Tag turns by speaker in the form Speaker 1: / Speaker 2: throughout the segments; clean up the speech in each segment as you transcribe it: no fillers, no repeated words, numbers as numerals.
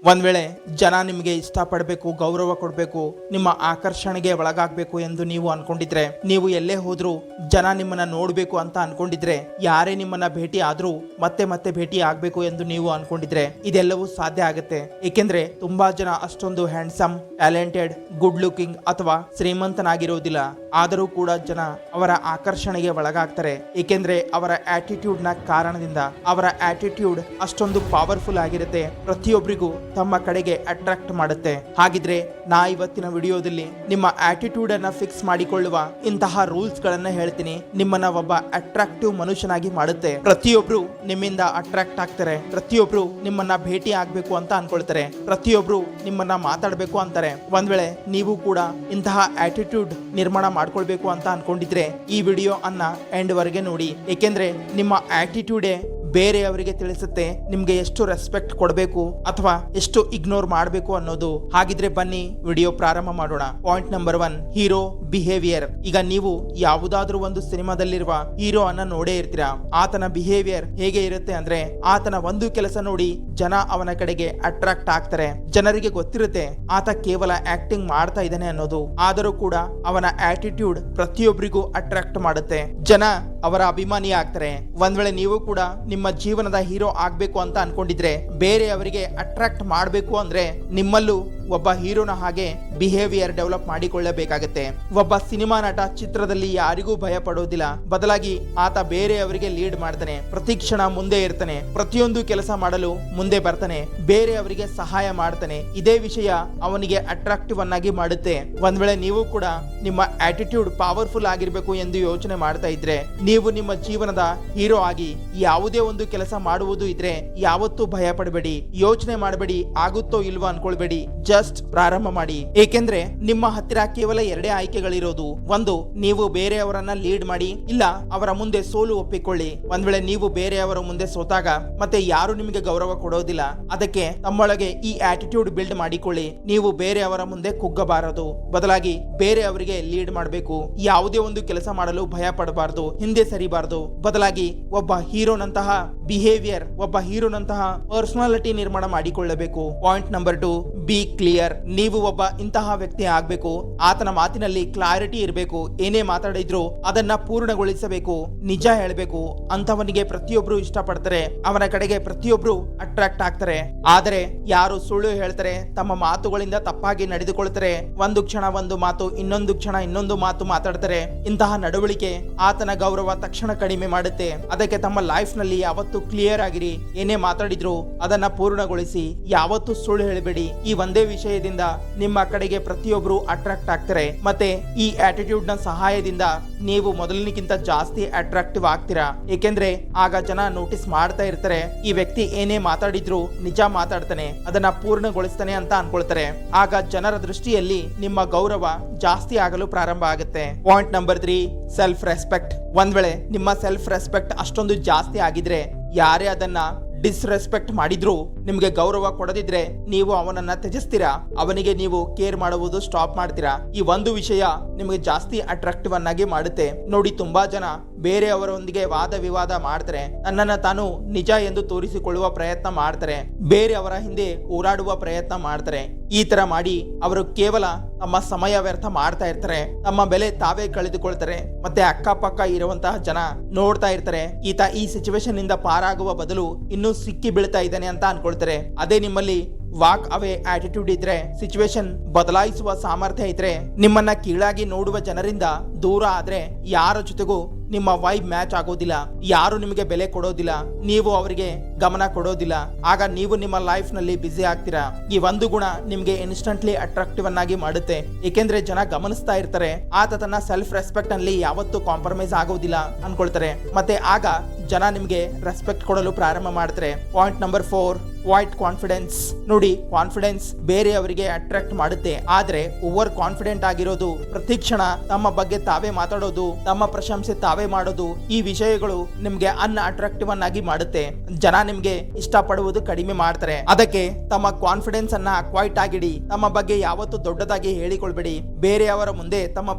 Speaker 1: ಒಂದ್ ವೇಳೆ ಜನ ನಿಮಗೆ ಇಷ್ಟಪಡಬೇಕು, ಗೌರವ ಕೊಡಬೇಕು, ನಿಮ್ಮ ಆಕರ್ಷಣೆಗೆ ಒಳಗಾಗಬೇಕು ಎಂದು ನೀವು ಅನ್ಕೊಂಡಿದ್ರೆ, ನೀವು ಎಲ್ಲೇ ಹೋದ್ರೂ ಜನ ನಿಮ್ಮನ್ನ ನೋಡ್ಬೇಕು ಅಂತ ಅನ್ಕೊಂಡಿದ್ರೆ, ಯಾರೇ ನಿಮ್ಮನ್ನ ಭೇಟಿ ಆದ್ರೂ ಮತ್ತೆ ಮತ್ತೆ ಭೇಟಿ ಆಗ್ಬೇಕು ಎಂದು ನೀವು ಅನ್ಕೊಂಡಿದ್ರೆ ಇದೆಲ್ಲವೂ ಸಾಧ್ಯ ಆಗುತ್ತೆ. ಏಕೆಂದ್ರೆ ತುಂಬಾ ಜನ ಅಷ್ಟೊಂದು ಹ್ಯಾಂಡ್ಸಮ್, ಟ್ಯಾಲೆಂಟೆಡ್, ಗುಡ್ ಲುಕಿಂಗ್ ಅಥವಾ ಶ್ರೀಮಂತನಾಗಿರೋದಿಲ್ಲ. ಆದರೂ ಕೂಡ ಜನ ಅವರ ಆಕರ್ಷಣೆಗೆ ಒಳಗಾಗ್ತಾರೆ. ಏಕೆಂದ್ರೆ ಅವರ ಆಟಿಟ್ಯೂಡ್ ನ ಕಾರಣದಿಂದ. ಅವರ ಆಟಿಟ್ಯೂಡ್ ಅಷ್ಟೊಂದು ಪವರ್ಫುಲ್ ಆಗಿರುತ್ತೆ, ಪ್ರತಿಯೊಬ್ಬರಿಗೂ ತಮ್ಮ ಕಡೆಗೆ ಅಟ್ರಾಕ್ಟ್ ಮಾಡುತ್ತೆ. ಹಾಗಿದ್ರೆ ನಾ ಇವತ್ತಿನ ವಿಡಿಯೋದಲ್ಲಿ ನಿಮ್ಮ ಆಟಿಟ್ಯೂಡ್ ಅನ್ನ ಫಿಕ್ಸ್ ಮಾಡಿಕೊಳ್ಳುವ ಇಂತಹ ರೂಲ್ಸ್ ಗಳನ್ನ ಹೇಳ್ತೀನಿ. ನಿಮ್ಮನ್ನ ಒಬ್ಬ ಅಟ್ರಾಕ್ಟಿವ್ ಮನುಷ್ಯನಾಗಿ ಮಾಡುತ್ತೆ. ಪ್ರತಿಯೊಬ್ರು ನಿಮ್ಮಿಂದ ಅಟ್ರಾಕ್ಟ್ ಆಗ್ತಾರೆ. ಪ್ರತಿಯೊಬ್ರು ನಿಮ್ಮನ್ನ ಭೇಟಿ ಆಗ್ಬೇಕು ಅಂತ ಅನ್ಕೊಳ್ತಾರೆ. ಪ್ರತಿಯೊಬ್ರು ನಿಮ್ಮನ್ನ ಮಾತಾಡ್ಬೇಕು ಅಂತಾರೆ. ಒಂದ್ ವೇಳೆ ನೀವು ಕೂಡ ಇಂತಹ ಆಟಿಟ್ಯೂಡ್ ನಿರ್ಮಾಣ ಮಾಡ್ಕೊಳ್ಬೇಕು ಅಂತ ಅನ್ಕೊಂಡಿದ್ರೆ ಈ ವಿಡಿಯೋ ಅನ್ನ ಎಂಡ್ ವರೆಗೆ ನೋಡಿ. ಏಕೆಂದ್ರೆ ನಿಮ್ಮ ಆಟಿಟ್ಯೂಡೇ ಬೇರೆಯವರಿಗೆ ತಿಳಿಸುತ್ತೆ ನಿಮ್ಗೆ ಎಷ್ಟು ರೆಸ್ಪೆಕ್ಟ್ ಕೊಡಬೇಕು ಅಥವಾ ಎಷ್ಟು ಇಗ್ನೋರ್ ಮಾಡಬೇಕು ಅನ್ನೋದು. ಹಾಗಿದ್ರೆ ಬನ್ನಿ ವಿಡಿಯೋ ಪ್ರಾರಂಭ ಮಾಡೋಣ. Point number 1, hero behaviour. ಈಗ ನೀವು ಯಾವುದಾದ್ರೂ ಒಂದು ಸಿನಿಮಾದಲ್ಲಿರುವ ಹೀರೋ ಅನ್ನ ನೋಡೇ ಇರ್ತೀರಾ. ಆತನ ಬಿಹೇವಿಯರ್ ಹೇಗೆ ಇರುತ್ತೆ ಅಂದ್ರೆ, ಆತನ ಒಂದು ಕೆಲಸ ನೋಡಿ ಜನ ಅವನ ಕಡೆಗೆ ಅಟ್ರಾಕ್ಟ್ ಆಗ್ತಾರೆ. ಜನರಿಗೆ ಗೊತ್ತಿರುತ್ತೆ ಆತ ಕೇವಲ ಆಕ್ಟಿಂಗ್ ಮಾಡ್ತಾ ಇದ್ದಾನೆ ಅನ್ನೋದು. ಆದರೂ ಕೂಡ ಅವನ ಆಟಿಟ್ಯೂಡ್ ಪ್ರತಿಯೊಬ್ಬರಿಗೂ ಅಟ್ರಾಕ್ಟ್ ಮಾಡುತ್ತೆ. ಜನ ಅವರ ಅಭಿಮಾನಿ ಆಗ್ತಾರೆ. ಒಂದ್ ವೇಳೆ ನೀವು ಕೂಡ ನಿಮ್ಮ ಜೀವನದ ಹೀರೋ ಆಗ್ಬೇಕು ಅಂತ ಅನ್ಕೊಂಡಿದ್ರೆ, ಬೇರೆಯವರಿಗೆ ಅಟ್ರಾಕ್ಟ್ ಮಾಡಬೇಕು ಅಂದ್ರೆ ನಿಮ್ಮಲ್ಲೂ ಒಬ್ಬ ಹೀರೋನ ಹಾಗೆ ಬಿಹೇವಿಯರ್ ಡೆವಲಪ್ ಮಾಡಿಕೊಳ್ಳಬೇಕಾಗತ್ತೆ. ಒಬ್ಬ ಸಿನಿಮಾ ನಟ ಚಿತ್ರದಲ್ಲಿ ಯಾರಿಗೂ ಭಯ ಪಡೋದಿಲ್ಲ. ಬದಲಾಗಿ ಆತ ಬೇರೆಯವರಿಗೆ ಲೀಡ್ ಮಾಡ್ತಾನೆ. ಪ್ರತಿ ಕ್ಷಣ ಮುಂದೆ ಇರ್ತಾನೆ. ಪ್ರತಿಯೊಂದು ಕೆಲಸ ಮಾಡಲು ಮುಂದೆ ಬರ್ತಾನೆ. ಬೇರೆಯವರಿಗೆ ಸಹಾಯ ಮಾಡ್ತಾನೆ. ಇದೇ ವಿಷಯ ಅವನಿಗೆ ಅಟ್ರಾಕ್ಟಿವ್ ಅನ್ನಾಗಿ ಮಾಡುತ್ತೆ. ಒಂದ್ ವೇಳೆ ನೀವು ಕೂಡ ನಿಮ್ಮ ಆಟಿಟ್ಯೂಡ್ ಪವರ್ಫುಲ್ ಆಗಿರ್ಬೇಕು ಎಂದು ಯೋಚನೆ ಮಾಡ್ತಾ ಇದ್ರೆ, ನೀವು ನಿಮ್ಮ ಜೀವನದ ಹೀರೋ ಆಗಿ ಯಾವುದೇ ಒಂದು ಕೆಲಸ ಮಾಡುವುದು ಇದ್ರೆ ಯಾವತ್ತೂ ಭಯ ಪಡಬೇಡಿ, ಯೋಚನೆ ಮಾಡಬೇಡಿ, ಆಗುತ್ತೋ ಇಲ್ವೋ ಅನ್ಕೊಳ್ಬೇಡಿ. ಜಸ್ಟ್ ಪ್ರಾರಂಭ ಮಾಡಿ. ಏಕೆಂದ್ರೆ ನಿಮ್ಮ ಹತ್ತಿರ ಕೇವಲ ಎರಡೇ ಆಯ್ಕೆಗಳಿರೋದು. ಒಂದು, ನೀವು ಬೇರೆಯವರನ್ನ ಲೀಡ್ ಮಾಡಿ, ಇಲ್ಲ ಅವರ ಮುಂದೆ ಸೋಲು ಒಪ್ಪಿಕೊಳ್ಳಿ. ಒಂದ್ ವೇಳೆ ನೀವು ಬೇರೆಯವರ ಮುಂದೆ ಸೋತಾಗ ಮತ್ತೆ ಯಾರು ನಿಮಗೆ ಗೌರವ ಕೊಡೋದಿಲ್ಲ. ಅದಕ್ಕೆ ತಮ್ಮೊಳಗೆ ಈ ಆಟಿಟ್ಯೂಡ್ ಬಿಲ್ಡ್ ಮಾಡಿಕೊಳ್ಳಿ. ನೀವು ಬೇರೆಯವರ ಮುಂದೆ ಕುಗ್ಗಬಾರದು, ಬದಲಾಗಿ ಬೇರೆಯವರಿಗೆ ಲೀಡ್ ಮಾಡಬೇಕು. ಯಾವುದೇ ಒಂದು ಕೆಲಸ ಮಾಡಲು ಭಯ ಪಡಬಾರದು, ಹಿಂದೆ ಸರಿಬಾರದು. ಬದಲಾಗಿ ಒಬ್ಬ ಹೀರೋನಂತಹ ಬಿಹೇವಿಯರ್, ಒಬ್ಬ ಹೀರೋನಂತಹ ಪರ್ಸನಾಲಿಟಿ ನಿರ್ಮಾಣ ಮಾಡಿಕೊಳ್ಳಬೇಕು. Point number 2, B clear. ನೀವು ಒಬ್ಬ ಇಂತಹ ವ್ಯಕ್ತಿ ಆಗ್ಬೇಕು. ಆತನ ಮಾತಿನಲ್ಲಿ ಕ್ಲಾರಿಟಿ ಇರಬೇಕು. ಏನೇ ಮಾತಾಡಿದ್ರು ಅದನ್ನ ಪೂರ್ಣಗೊಳಿಸಬೇಕು, ನಿಜ ಹೇಳಬೇಕು. ಅಂತವನಿಗೆ ಪ್ರತಿಯೊಬ್ರು ಇಷ್ಟಪಡ್ತಾರೆ. ಅವನ ಕಡೆಗೆ ಪ್ರತಿಯೊಬ್ರು ಅಟ್ರಾಕ್ಟ್ ಆಗ್ತಾರೆ. ಆದರೆ ಯಾರು ಸುಳ್ಳು ಹೇಳ್ತಾರೆ, ತಮ್ಮ ಮಾತುಗಳಿಂದ ತಪ್ಪಾಗಿ ನಡೆದುಕೊಳ್ತಾರೆ, ಒಂದು ಕ್ಷಣ ಒಂದು ಮಾತು, ಇನ್ನೊಂದು ಕ್ಷಣ ಇನ್ನೊಂದು ಮಾತು ಮಾತಾಡ್ತಾರೆ, ಇಂತಹ ನಡವಳಿಕೆ ಆತನ ಗೌರವ ತಕ್ಷಣ ಕಡಿಮೆ ಮಾಡುತ್ತೆ. ಅದಕ್ಕೆ ತಮ್ಮ ಲೈಫ್ ನಲ್ಲಿ ಯಾವತ್ತೂ ಕ್ಲಿಯರ್ ಆಗಿರಿ. ಏನೇ ಮಾತಾಡಿದ್ರು ಅದನ್ನ ಪೂರ್ಣಗೊಳಿಸಿ. ಯಾವತ್ತೂ ಸುಳ್ಳು ಹೇಳಬೇಡಿ. ಈ ಒಂದೇ ವಿಷಯದಿಂದ ನಿಮ್ಮ ಕಡೆಗೆ ಪ್ರತಿಯೊಬ್ರು ಅಟ್ರಾಕ್ಟ್ ಆಗ್ತಾರೆ. ಮತ್ತೆ ಈ ಆಟಿಟ್ಯೂಡ್ ನ ಸಹಾಯದಿಂದ ನೀವು ಮೊದಲಿನಕ್ಕಿಂತ ಜಾಸ್ತಿ ಅಟ್ರಾಕ್ಟಿವ್ ಆಗ್ತೀರಾ. ಏಕೆಂದ್ರೆ ಆಗ ಜನ ನೋಟಿಸ್ ಮಾಡ್ತಾ ಇರ್ತಾರೆ, ಈ ವ್ಯಕ್ತಿ ಏನೇ ಮಾತಾಡಿದ್ರು ನಿಜ ಮಾತಾಡ್ತಾನೆ, ಅದನ್ನ ಪೂರ್ಣಗೊಳಿಸ್ತಾನೆ ಅಂತ ಅನ್ಕೊಳ್ತಾರೆ. ಆಗ ಜನರ ದೃಷ್ಟಿಯಲ್ಲಿ ನಿಮ್ಮ ಗೌರವ ಜಾಸ್ತಿ ಆಗಲು ಪ್ರಾರಂಭ ಆಗುತ್ತೆ. Point number 3, self respect. ಒಂದ್ ವೇಳೆ ನಿಮ್ಮ ಸೆಲ್ಫ್ ರೆಸ್ಪೆಕ್ಟ್ ಅಷ್ಟೊಂದು ಜಾಸ್ತಿ ಆಗಿದ್ರೆ, ಯಾರೇ ಅದನ್ನ ಡಿಸ್ರೆಸ್ಪೆಕ್ಟ್ ಮಾಡಿದ್ರು, ನಿಮ್ಗೆ ಗೌರವ ಕೊಡದಿದ್ರೆ ನೀವು ಅವನನ್ನ ತ್ಯಜಿಸ್ತೀರಾ. ಅವನಿಗೆ ನೀವು ಕೇರ್ ಮಾಡುವುದು ಸ್ಟಾಪ್ ಮಾಡ್ತೀರಾ. ಈ ಒಂದು ವಿಷಯ ನಿಮಗೆ ಜಾಸ್ತಿ ಅಟ್ರಾಕ್ಟಿವ್ ಅನ್ನಾಗಿ ಮಾಡುತ್ತೆ. ನೋಡಿ, ತುಂಬಾ ಜನ ಬೇರೆಯವರೊಂದಿಗೆ ವಾದ ವಿವಾದ ಮಾಡ್ತಾರೆ. ತನ್ನನ್ನ ತಾನು ನಿಜ ಎಂದು ತೋರಿಸಿಕೊಳ್ಳುವ ಪ್ರಯತ್ನ ಮಾಡ್ತಾರೆ. ಬೇರೆಯವರ ಹಿಂದೆ ಹೋರಾಡುವ ಪ್ರಯತ್ನ ಮಾಡ್ತಾರೆ. ಈ ತರ ಮಾಡಿ ಅವರು ಕೇವಲ ತಮ್ಮ ಸಮಯ ವ್ಯರ್ಥ ಮಾಡ್ತಾ ಇರ್ತಾರೆ. ತಮ್ಮ ಬೆಲೆ ತಾವೇ ಕಳೆದುಕೊಳ್ತಾರೆ. ಮತ್ತೆ ಅಕ್ಕಪಕ್ಕ ಇರುವಂತಹ ಜನ ನೋಡ್ತಾ ಇರ್ತಾರೆ, ಈತ ಈ ಸಿಚುವೇಶನ್ ಇಂದ ಪಾರಾಗುವ ಬದಲು ಇನ್ನೂ ಸಿಕ್ಕಿ ಬೀಳ್ತಾ ಇದ್ದಾನೆ ಅಂತ ಅನ್ಕೊಳ್ತಾರೆ. ಅದೇ ನಿಮ್ಮಲ್ಲಿ ವಾಕ್ ಅವೇ ಆಟಿಟ್ಯೂಡ್ ಇದ್ರೆ, ಸಿಚುವೇಶನ್ ಬದಲಾಯಿಸುವ ಸಾಮರ್ಥ್ಯ ಇದ್ರೆ, ನಿಮ್ಮನ್ನ ಕೀಳಾಗಿ ನೋಡುವ ಜನರಿಂದ ದೂರ ಆದ್ರೆ ಯಾರ ಜೊತೆಗೂ ನಿಮ್ಮ ವೈಬ್ ಮ್ಯಾಚ್ ಆಗೋದಿಲ್ಲ. ಯಾರು ನಿಮಗೆ ಬೆಲೆ ಕೊಡೋದಿಲ್ಲ, ನೀವು ಅವರಿಗೆ ಗಮನ ಕೊಡೋದಿಲ್ಲ. ಆಗ ನೀವು ನಿಮ್ಮ ಲೈಫ್ ನಲ್ಲಿ ಬಿಸಿ ಆಗ್ತೀರಾ. ಈ ಒಂದು ಗುಣ ನಿಮ್ಗೆ ಇನ್ಸ್ಟಂಟ್ಲಿ ಅಟ್ರಾಕ್ಟಿವ್ ಅನ್ನಾಗಿ ಮಾಡುತ್ತೆ. ಏಕೆಂದ್ರೆ ಜನ ಗಮನಿಸ್ತಾ ಇರ್ತಾರೆ, ಆತ ತನ್ನ ಸೆಲ್ಫ್ ರೆಸ್ಪೆಕ್ಟ್ ಅಲ್ಲಿ ಯಾವತ್ತೂ ಕಾಂಪ್ರಮೈಸ್ ಆಗೋದಿಲ್ಲ ಅನ್ಕೊಳ್ತಾರೆ. ಮತ್ತೆ ಆಗ ಜನ ನಿಮ್ಗೆ ರೆಸ್ಪೆಕ್ಟ್ ಕೊಡಲು ಪ್ರಾರಂಭ ಮಾಡ್ತಾರೆ. Point number 4, quiet confidence. ನೋಡಿ, ಕಾನ್ಫಿಡೆನ್ಸ್ ಬೇರೆಯವರಿಗೆ ಅಟ್ರಾಕ್ಟ್ ಮಾಡುತ್ತೆ. ಆದ್ರೆ ಓವರ್ ಕಾನ್ಫಿಡೆಂಟ್ ಆಗಿರೋದು, ಪ್ರತಿ ಕ್ಷಣ ತಮ್ಮ ಬಗ್ಗೆ ತಾವೇ ಮಾತಾಡೋದು, ತಮ್ಮ ಪ್ರಶಂಸೆ ತಾವೇ ಮಾಡೋದು, ಈ ವಿಷಯಗಳು ನಿಮ್ಗೆ ಅನ್ಅಟ್ರಾಕ್ಟಿವ್ ಅನ್ನಾಗಿ ಮಾಡುತ್ತೆ. ಜನ ನಿಮ್ಗೆ ಇಷ್ಟಪಡುವುದು ಕಡಿಮೆ ಮಾಡ್ತಾರೆ. ಅದಕ್ಕೆ ತಮ್ಮ ಕಾನ್ಫಿಡೆನ್ಸ್ ಅನ್ನ ಕ್ವೈಟ್ ಆಗಿಡಿ. ತಮ್ಮ ಬಗ್ಗೆ ಯಾವತ್ತೂ ದೊಡ್ಡದಾಗಿ ಹೇಳಿಕೊಳ್ಬೇಡಿ. ಬೇರೆಯವರ ಮುಂದೆ ತಮ್ಮ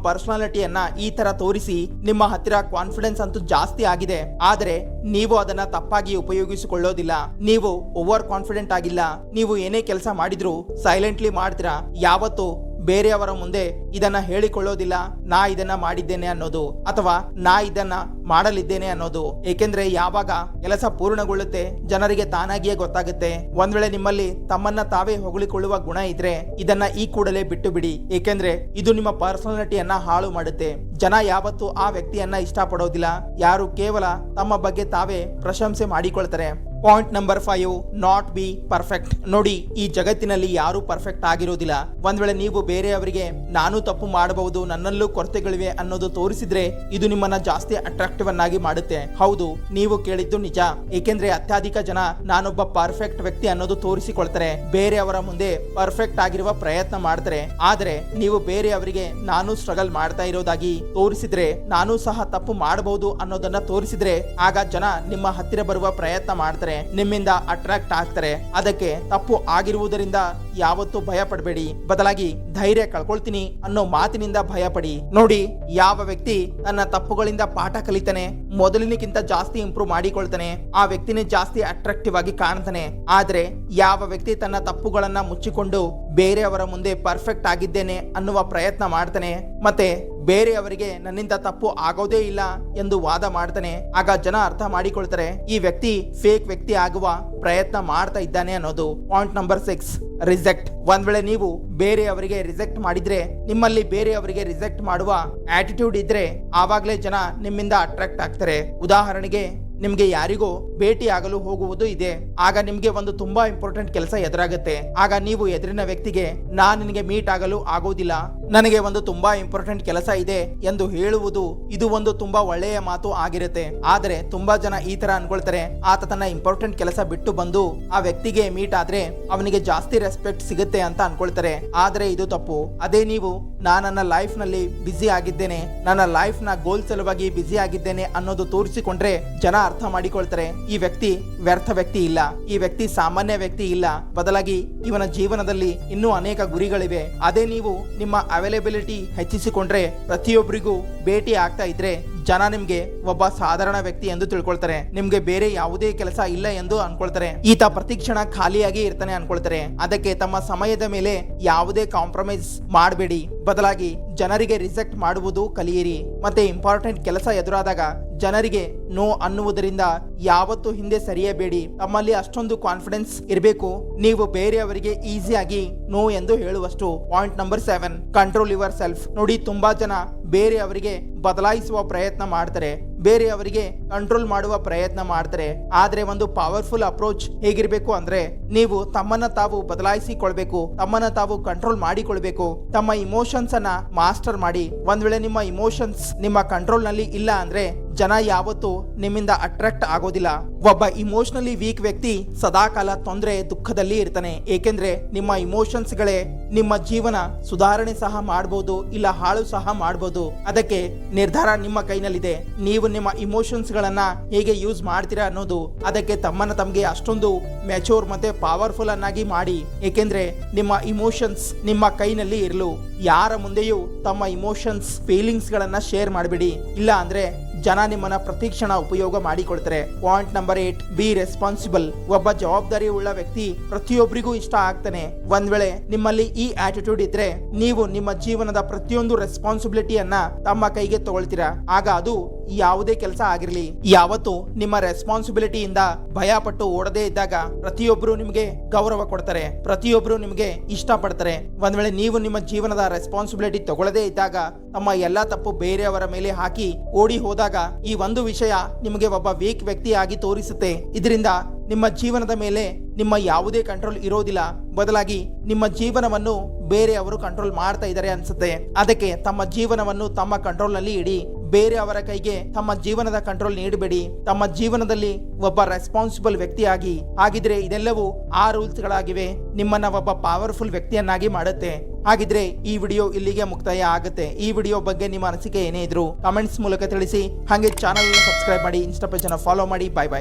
Speaker 1: ಪರ್ಸನಾಲಿಟಿಯನ್ನ ಈ ತರ ತೋರಿಸಿ ನಿಮ್ಮ ಹತ್ತಿರ ಕಾನ್ಫಿಡೆನ್ಸ್ ಅಂತೂ ಜಾಸ್ತಿ ಆಗಿದೆ, ಆದ್ರೆ ನೀವು ಅದನ್ನ ತಪ್ಪಾಗಿ ಉಪಯೋಗಿಸಿಕೊಳ್ಳೋದಿಲ್ಲ. ನೀವು ಓವರ್ ಕಾನ್ಫಿಡೆಂಟ್ ಆಗಿಲ್ಲ. ನೀವು ಏನೇ ಕೆಲಸ ಮಾಡಿದ್ರು ಸೈಲೆಂಟ್ಲಿ ಮಾಡ್ತೀರಾ. ಯಾವತ್ತು ಬೇರೆಯವರ ಮುಂದೆ ಇದನ್ನ ಹೇಳಿಕೊಳ್ಳೋದಿಲ್ಲ, ನಾ ಇದನ್ನ ಮಾಡಿದ್ದೇನೆ ಅನ್ನೋದು ಅಥವಾ ನಾ ಇದನ್ನ ಮಾಡಲಿದ್ದೇನೆ ಅನ್ನೋದು. ಏಕೆಂದ್ರೆ ಯಾವಾಗ ಕೆಲಸ ಪೂರ್ಣಗೊಳ್ಳುತ್ತೆ ಜನರಿಗೆ ತಾನಾಗಿಯೇ ಗೊತ್ತಾಗುತ್ತೆ. ಒಂದ್ ವೇಳೆ ನಿಮ್ಮಲ್ಲಿ ತಮ್ಮನ್ನ ತಾವೇ ಹೊಗಳಿಕೊಳ್ಳುವ ಗುಣ ಇದ್ರೆ ಇದನ್ನ ಈ ಕೂಡಲೇ ಬಿಟ್ಟು ಬಿಡಿ. ಏಕೆಂದ್ರೆ ಇದು ನಿಮ್ಮ ಪರ್ಸನಾಲಿಟಿಯನ್ನ ಹಾಳು ಮಾಡುತ್ತೆ. ಜನ ಯಾವತ್ತೂ ಆ ವ್ಯಕ್ತಿಯನ್ನ ಇಷ್ಟಪಡೋದಿಲ್ಲ ಯಾರು ಕೇವಲ ತಮ್ಮ ಬಗ್ಗೆ ತಾವೇ ಪ್ರಶಂಸೆ ಮಾಡಿಕೊಳ್ತಾರೆ. Point number 5, not be perfect. ನೋಡಿ, ಈ ಜಗತ್ತಿನಲ್ಲಿ ಯಾರು ಪರ್ಫೆಕ್ಟ್ ಆಗಿರೋದಿಲ್ಲ. ಒಂದ್ ವೇಳೆ ನೀವು ಬೇರೆಯವರಿಗೆ ನಾನು ತಪ್ಪು ಮಾಡಬಹುದು, ನನ್ನಲ್ಲೂ ಕೊರತೆಗಳಿವೆ ಅನ್ನೋದು ತೋರಿಸಿದ್ರೆ ಇದು ನಿಮ್ಮನ್ನ ಜಾಸ್ತಿ ಅಟ್ರಾಕ್ಟಿವ್ ಅನ್ನಾಗಿ ಮಾಡುತ್ತೆ. ಹೌದು, ನೀವು ಕೇಳಿದ್ದು ನಿಜ. ಏಕೆಂದ್ರೆ ಅತ್ಯಧಿಕ ಜನ ನಾನೊಬ್ಬ ಪರ್ಫೆಕ್ಟ್ ವ್ಯಕ್ತಿ ಅನ್ನೋದು ತೋರಿಸಿಕೊಳ್ತಾರೆ, ಬೇರೆಯವರ ಮುಂದೆ ಪರ್ಫೆಕ್ಟ್ ಆಗಿರುವ ಪ್ರಯತ್ನ ಮಾಡ್ತಾರೆ. ಆದ್ರೆ ನೀವು ಬೇರೆಯವರಿಗೆ ನಾನು ಸ್ಟ್ರಗಲ್ ಮಾಡ್ತಾ ಇರೋದಾಗಿ ತೋರಿಸಿದ್ರೆ, ನಾನು ಸಹ ತಪ್ಪು ಮಾಡಬಹುದು ಅನ್ನೋದನ್ನ ತೋರಿಸಿದ್ರೆ, ಆಗ ಜನ ನಿಮ್ಮ ಹತ್ತಿರ ಬರುವ ಪ್ರಯತ್ನ ಮಾಡ್ತಾರೆ, ನಿಮ್ಮಿಂದ ಅಟ್ರಾಕ್ಟ್ ಆಗ್ತಾರೆ. ಅದಕ್ಕೆ ತಪ್ಪು ಆಗಿರುವುದರಿಂದ ಯಾವತ್ತೂ ಭಯ ಪಡಬೇಡಿ, ಬದಲಾಗಿ ಧೈರ್ಯ ಕಳ್ಕೊಳ್ತೀನಿ ಅನ್ನೋ ಮಾತಿನಿಂದ ಭಯ ಪಡಿ. ನೋಡಿ, ಯಾವ ವ್ಯಕ್ತಿ ತನ್ನ ತಪ್ಪುಗಳಿಂದ ಪಾಠ ಕಲಿತಾನೆ, ಮೊದಲಿನಕ್ಕಿಂತ ಜಾಸ್ತಿ ಇಂಪ್ರೂವ್ ಮಾಡಿಕೊಳ್ತಾನೆ, ಆ ವ್ಯಕ್ತಿನೇ ಜಾಸ್ತಿ ಅಟ್ರಾಕ್ಟಿವ್ ಆಗಿ ಕಾಣ್ತಾನೆ. ಆದ್ರೆ ಯಾವ ವ್ಯಕ್ತಿ ತನ್ನ ತಪ್ಪುಗಳನ್ನ ಮುಚ್ಚಿಕೊಂಡು ಬೇರೆಯವರ ಮುಂದೆ ಪರ್ಫೆಕ್ಟ್ ಆಗಿದ್ದೇನೆ ಅನ್ನುವ ಪ್ರಯತ್ನ ಮಾಡ್ತಾನೆ, ಮತ್ತೆ ಬೇರೆಯವರಿಗೆ ನನ್ನಿಂದ ತಪ್ಪು ಆಗೋದೇ ಇಲ್ಲ ಎಂದು ವಾದ ಮಾಡ್ತಾನೆ, ಆಗ ಜನ ಅರ್ಥ ಮಾಡಿಕೊಳ್ತಾರೆ ಈ ವ್ಯಕ್ತಿ ಫೇಕ್ ವ್ಯಕ್ತಿ ಆಗುವ ಪ್ರಯತ್ನ ಮಾಡ್ತಾ ಇದ್ದಾನೆ ಅನ್ನೋದು. Point number 6, reject. ಒಂದ್ ವೇಳೆ ನೀವು ಬೇರೆಯವರಿಗೆ ರಿಜೆಕ್ಟ್ ಮಾಡಿದ್ರೆ, ನಿಮ್ಮಲ್ಲಿ ಬೇರೆಯವರಿಗೆ ರಿಜೆಕ್ಟ್ ಮಾಡುವ ಆಟಿಟ್ಯೂಡ್ ಇದ್ರೆ, ಆವಾಗಲೇ ಜನ ನಿಮ್ಮಿಂದ ಅಟ್ರಾಕ್ಟ್ ಆಗ್ತಾರೆ. ಉದಾಹರಣೆಗೆ, ನಿಮ್ಗೆ ಯಾರಿಗೋ ಭೇಟಿ ಆಗಲು ಹೋಗುವುದು ಇದೆ. ಆಗ ನಿಮ್ಗೆ ಒಂದು ತುಂಬಾ ಇಂಪಾರ್ಟೆಂಟ್ ಕೆಲಸ ಎದುರಾಗುತ್ತೆ. ಆಗ ನೀವು ಎದುರಿನ ವ್ಯಕ್ತಿಗೆ ನಾನು ನಿನಗೆ ಮೀಟ್ ಆಗಲು ಆಗೋದಿಲ್ಲ, ನನಗೆ ಒಂದು ತುಂಬಾ ಇಂಪಾರ್ಟೆಂಟ್ ಕೆಲಸ ಇದೆ ಎಂದು ಹೇಳುವುದು ಇದು ಒಂದು ತುಂಬಾ ಒಳ್ಳೆಯ ಮಾತು ಆಗಿರುತ್ತೆ. ಆದ್ರೆ ತುಂಬಾ ಜನ ಈ ತರ ಅನ್ಕೊಳ್ತಾರೆ, ಆತ ತನ್ನ ಇಂಪಾರ್ಟೆಂಟ್ ಕೆಲಸ ಬಿಟ್ಟು ಬಂದು ಆ ವ್ಯಕ್ತಿಗೆ ಮೀಟ್ ಆದ್ರೆ ಅವನಿಗೆ ಜಾಸ್ತಿ ರೆಸ್ಪೆಕ್ಟ್ ಸಿಗುತ್ತೆ ಅಂತ ಅನ್ಕೊಳ್ತಾರೆ. ಆದ್ರೆ ಇದು ತಪ್ಪು. ಅದೇ ನೀವು ನಾನು ನನ್ನ ಲೈಫ್ ನಲ್ಲಿ ಬಿಸಿ ಆಗಿದ್ದೇನೆ, ನನ್ನ ಲೈಫ್ ನ ಗೋಲ್ ಸಲುವಾಗಿ ಬಿಸಿ ಆಗಿದ್ದೇನೆ ಅನ್ನೋದು ತೋರಿಸಿಕೊಂಡ್ರೆ ಜನ ಅರ್ಥ ಮಾಡಿಕೊಳ್ತಾರೆ ಈ ವ್ಯಕ್ತಿ ವ್ಯರ್ಥ ವ್ಯಕ್ತಿ ಇಲ್ಲ, ಈ ವ್ಯಕ್ತಿ ಸಾಮಾನ್ಯ ವ್ಯಕ್ತಿ ಇಲ್ಲ, ಬದಲಾಗಿ ಇವನ ಜೀವನದಲ್ಲಿ ಇನ್ನೂ ಅನೇಕ ಗುರಿಗಳಿವೆ. ಅದೇ ನೀವು ನಿಮ್ಮ ಅವೈಲೇಬಿಲಿಟಿ ಹೆಚ್ಚಿಸಿಕೊಂಡ್ರೆ, ಪ್ರತಿಯೊಬ್ಬರಿಗೂ ಭೇಟಿ ಆಗ್ತಾ ಇದ್ರೆ ಜನ ನಿಮ್ಗೆ ಒಬ್ಬ ಸಾಧಾರಣ ವ್ಯಕ್ತಿ ಎಂದು ತಿಳ್ಕೊಳ್ತಾರೆ, ನಿಮ್ಗೆ ಬೇರೆ ಯಾವುದೇ ಕೆಲಸ ಇಲ್ಲ ಎಂದು ಅನ್ಕೊಳ್ತಾರೆ, ಈತ ಪ್ರತಿಕ್ಷಣ ಖಾಲಿಯಾಗಿ ಇರ್ತಾನೆ ಅನ್ಕೊಳ್ತಾರೆ. ಅದಕ್ಕೆ ತಮ್ಮ ಸಮಯದ ಮೇಲೆ ಯಾವುದೇ ಕಾಂಪ್ರಮೈಸ್ ಮಾಡಬೇಡಿ, ಬದಲಾಗಿ ಜನರಿಗೆ ರಿಜೆಕ್ಟ್ ಮಾಡುವುದು ಕಲಿಯಿರಿ. ಮತ್ತೆ ಇಂಪಾರ್ಟೆಂಟ್ ಕೆಲಸ ಎದುರಾದಾಗ ಜನರಿಗೆ ನೋ ಅನ್ನುವುದರಿಂದ ಯಾವತ್ತೂ ಹಿಂದೆ ಸರಿಯಬೇಡಿ. ತಮ್ಮಲ್ಲಿ ಅಷ್ಟೊಂದು ಕಾನ್ಫಿಡೆನ್ಸ್ ಇರಬೇಕು, ನೀವು ಬೇರೆಯವರಿಗೆ ಈಸಿಯಾಗಿ ನೋ ಎಂದು ಹೇಳುವಷ್ಟು. Point number 7, control yourself. ನೋಡಿ, ತುಂಬಾ ಜನ ಬೇರೆಯವರಿಗೆ ಬದಲಾಯಿಸುವ ಪ್ರಯತ್ನ ಮಾಡ್ತಾರೆ, ಬೇರೆಯವರಿಗೆ ಕಂಟ್ರೋಲ್ ಮಾಡುವ ಪ್ರಯತ್ನ ಮಾಡ್ತಾರೆ. ಆದ್ರೆ ಒಂದು ಪವರ್ಫುಲ್ ಅಪ್ರೋಚ್ ಹೇಗಿರ್ಬೇಕು ಅಂದ್ರೆ, ನೀವು ತಮ್ಮನ್ನ ತಾವು ಬದಲಾಯಿಸಿಕೊಳ್ಬೇಕು, ತಮ್ಮನ್ನ ತಾವು ಕಂಟ್ರೋಲ್ ಮಾಡಿಕೊಳ್ಬೇಕು, ತಮ್ಮ ಇಮೋಷನ್ಸ್ ಅನ್ನ ಮಾಸ್ಟರ್ ಮಾಡಿ. ಒಂದ್ ವೇಳೆ ನಿಮ್ಮ ಇಮೋಷನ್ಸ್ ನಿಮ್ಮ ಕಂಟ್ರೋಲ್ ನಲ್ಲಿ ಇಲ್ಲ ಅಂದ್ರೆ ಜನ ಯಾವತ್ತೂ ನಿಮ್ಮಿಂದ ಅಟ್ರಾಕ್ಟ್ ಆಗೋದಿಲ್ಲ. ಒಬ್ಬ ಇಮೋಷನಲಿ ವೀಕ್ ವ್ಯಕ್ತಿ ಸದಾಕಾಲ ತೊಂದರೆ ದುಃಖದಲ್ಲಿ ಇರ್ತಾನೆ. ಏಕೆಂದ್ರೆ ನಿಮ್ಮ ಇಮೋಷನ್ಸ್ ಗಳೇ ನಿಮ್ಮ ಜೀವನ ಸುಧಾರಣೆ ಸಹ ಮಾಡಬಹುದು, ಇಲ್ಲ ಹಾಳು ಸಹ ಮಾಡಬಹುದು. ಅದಕ್ಕೆ ನಿರ್ಧಾರ ನಿಮ್ಮ ಕೈನಲ್ಲಿದೆ. ನೀವು ನಿಮ್ಮ ಇಮೋಷನ್ಸ್ ಗಳನ್ನ ಹೇಗೆ ಯೂಸ್ ಮಾಡ್ತೀರಾ ಅನ್ನೋದು ಅದಕ್ಕೆ ತಮ್ಮನ್ನ ತಮಗೆ ಅಷ್ಟೊಂದು ಮೆಚೂರ್ ಮತ್ತೆ ಪವರ್ಫುಲ್ ಅನ್ನಾಗಿ ಮಾಡಿ. ಏಕೆಂದ್ರೆ ನಿಮ್ಮ ಇಮೋಷನ್ಸ್ ನಿಮ್ಮ ಕೈನಲ್ಲಿ ಇರಲು. ಯಾರ ಮುಂದೆಯೂ ತಮ್ಮ ಇಮೋಷನ್ಸ್ ಫೀಲಿಂಗ್ಸ್ ಗಳನ್ನ ಶೇರ್ ಮಾಡಬೇಡಿ, ಇಲ್ಲ ಅಂದ್ರೆ ಜನ ನಿಮ್ಮನ್ನ ಪ್ರತಿಕ್ಷಣ ಉಪಯೋಗ ಮಾಡಿಕೊಳ್ತಾರೆ. Point number 8, B responsible. ಒಬ್ಬ ಜವಾಬ್ದಾರಿ ಉಳ್ಳ ವ್ಯಕ್ತಿ ಪ್ರತಿಯೊಬ್ಬರಿಗೂ ಇಷ್ಟ ಆಗ್ತಾನೆ. ಒಂದ್ ವೇಳೆ ನಿಮ್ಮಲ್ಲಿ ಈ ಆಟಿಟ್ಯೂಡ್ ಇದ್ರೆ, ನೀವು ನಿಮ್ಮ ಜೀವನದ ಪ್ರತಿಯೊಂದು ರೆಸ್ಪಾನ್ಸಿಬಿಲಿಟಿಯನ್ನ ತಮ್ಮ ಕೈಗೆ ತಗೊಳ್ತೀರಾ. ಆಗ ಅದು ಯಾವುದೇ ಕೆಲಸ ಆಗಿರ್ಲಿ, ಯಾವತ್ತು ನಿಮ್ಮ ರೆಸ್ಪಾನ್ಸಿಬಿಲಿಟಿಯಿಂದ ಭಯ ಪಟ್ಟು ಓಡದೇ ಇದ್ದಾಗ ಪ್ರತಿಯೊಬ್ಬರು ನಿಮಗೆ ಗೌರವ ಕೊಡ್ತಾರೆ, ಪ್ರತಿಯೊಬ್ಬರು ನಿಮಗೆ ಇಷ್ಟ ಪಡ್ತಾರೆ. ಒಂದ್ ವೇಳೆ ನೀವು ನಿಮ್ಮ ಜೀವನದ ರೆಸ್ಪಾನ್ಸಿಬಿಲಿಟಿ ತಗೊಳ್ಳದೇ ಇದ್ದಾಗ ತಮ್ಮ ಎಲ್ಲಾ ತಪ್ಪು ಬೇರೆಯವರ ಮೇಲೆ ಹಾಕಿ ಓಡಿ ಹೋದಾಗ ಈ ಒಂದು ವಿಷಯ ನಿಮಗೆ ಒಬ್ಬ ವೀಕ್ ವ್ಯಕ್ತಿಯಾಗಿ ತೋರಿಸುತ್ತೆ. ಇದರಿಂದ ನಿಮ್ಮ ಜೀವನದ ಮೇಲೆ ನಿಮ್ಮ ಯಾವುದೇ ಕಂಟ್ರೋಲ್ ಇರೋದಿಲ್ಲ, ಬದಲಾಗಿ ನಿಮ್ಮ ಜೀವನವನ್ನು ಬೇರೆಯವರು ಕಂಟ್ರೋಲ್ ಮಾಡ್ತಾ ಇದ್ದಾರೆ ಅನ್ಸುತ್ತೆ. ಅದಕ್ಕೆ ತಮ್ಮ ಜೀವನವನ್ನು ತಮ್ಮ ಕಂಟ್ರೋಲ್ ನಲ್ಲಿ ಇಡಿ, ಬೇರೆಯವರ ಕೈಗೆ ತಮ್ಮ ಜೀವನದ ಕಂಟ್ರೋಲ್ ನೀಡಬೇಡಿ. ತಮ್ಮ ಜೀವನದಲ್ಲಿ ಒಬ್ಬ ರೆಸ್ಪಾನ್ಸಿಬಲ್ ವ್ಯಕ್ತಿಯಾಗಿ. ಹಾಗಿದ್ರೆ ಇದೆಲ್ಲವೂ ಆ ರೂಲ್ಸ್ ಗಳಾಗಿವೆ, ನಿಮ್ಮನ್ನ ಒಬ್ಬ ಪವರ್ಫುಲ್ ವ್ಯಕ್ತಿಯನ್ನಾಗಿ ಮಾಡುತ್ತೆ. ಹಾಗಿದ್ರೆ ಈ ವಿಡಿಯೋ ಇಲ್ಲಿಗೆ ಮುಕ್ತಾಯ ಆಗುತ್ತೆ. ಈ ವಿಡಿಯೋ ಬಗ್ಗೆ ನಿಮ್ಮ ಅನಿಸಿಕೆ ಏನೇ ಇದ್ರು ಕಮೆಂಟ್ಸ್ ಮೂಲಕ ತಿಳಿಸಿ. ಹಾಗೆ ಚಾನಲ್ ಸಬ್ಸ್ಕ್ರೈಬ್ ಮಾಡಿ, ಇನ್ಸ್ಟಾ ಪೇಜ್ ಅನ್ನು ಫಾಲೋ ಮಾಡಿ. ಬಾಯ್ ಬಾಯ್.